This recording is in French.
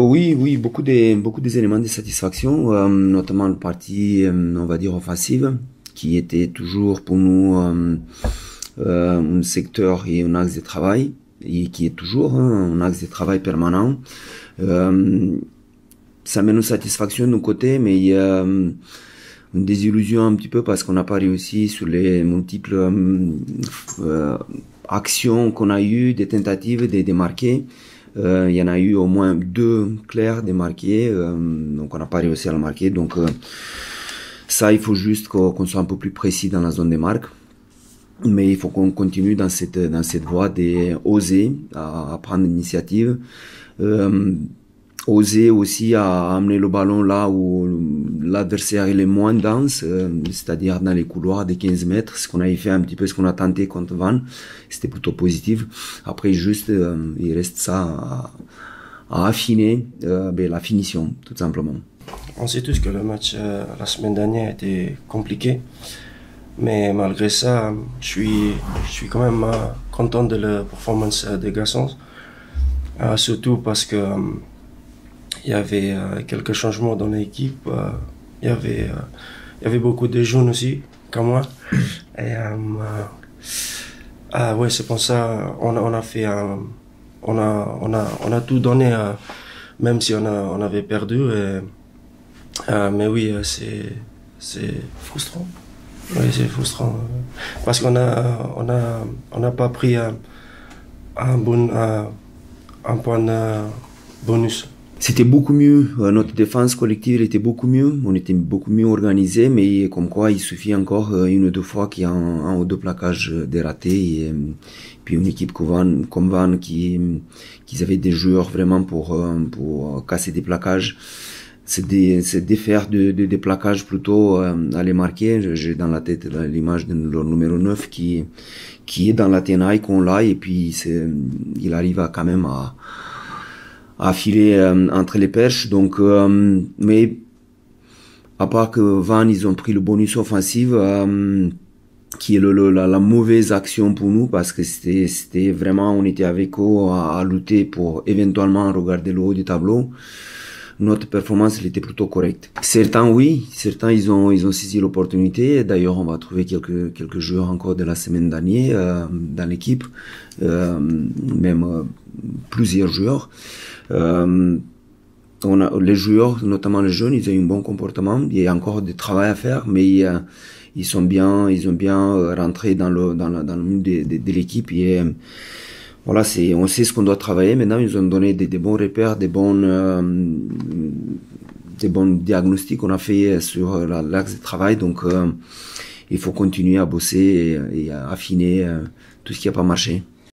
Oui, oui, beaucoup des éléments de satisfaction, notamment le parti, on va dire, offensive, qui était toujours pour nous un secteur et un axe de travail, et qui est toujours un axe de travail permanent. Ça mène une satisfaction de nos côtés, mais il y a une désillusion un petit peu parce qu'on n'a pas réussi sur les multiples actions qu'on a eues, des tentatives de marquer. Il y en a eu au moins 2 clairs de marquer, donc on n'a pas réussi à le marquer. Donc ça, il faut juste qu'on soit un peu plus précis dans la zone des marques. Mais il faut qu'on continue dans cette voie d'oser à prendre l'initiative. Oser aussi à amener le ballon là où l'adversaire est le moins dense, c'est-à-dire dans les couloirs des 15 mètres, ce qu'on avait fait un petit peu, ce qu'on a tenté contre Vannes, c'était plutôt positif. Après, juste, il reste ça à affiner, la finition, tout simplement. On sait tous que le match la semaine dernière était compliqué, mais malgré ça, je suis quand même content de la performance des garçons, surtout parce que il y avait quelques changements dans l'équipe. Il y avait beaucoup de jeunes aussi, comme moi. Et ouais, c'est pour ça on a fait on a tout donné, même si on avait perdu. Mais oui, c'est frustrant. Oui, c'est frustrant parce qu'on n'a pas pris un point bonus. C'était beaucoup mieux, notre défense collective était beaucoup mieux, on était beaucoup mieux organisé, mais comme quoi il suffit encore une ou deux fois qu'il y a un ou deux plaquages de ratés, et puis une équipe comme Vannes qui avaient des joueurs vraiment pour casser des plaquages, c'est défaire des plaquages plutôt à les marquer. J'ai dans la tête l'image de leur numéro 9 qui est dans la tenaille qu'on l'a, et puis il arrive quand même à filer entre les perches. Donc mais à part que Vannes, ils ont pris le bonus offensif, qui est la mauvaise action pour nous, parce que c'était vraiment, on était avec eux à lutter pour éventuellement regarder le haut du tableau. Notre performance, elle était plutôt correcte. Certains, oui, certains, ils ont saisi l'opportunité. D'ailleurs, on va trouver quelques joueurs encore de la semaine dernière dans l'équipe, même plusieurs joueurs. Les joueurs, notamment les jeunes, ils ont eu un bon comportement. Il y a encore du travail à faire, mais ils ont bien rentré dans le monde de l'équipe. Et voilà, on sait ce qu'on doit travailler. Maintenant, ils ont donné des bons repères, des bons diagnostics qu'on a fait sur l'axe de travail. Donc, il faut continuer à bosser et à affiner tout ce qui n'a pas marché.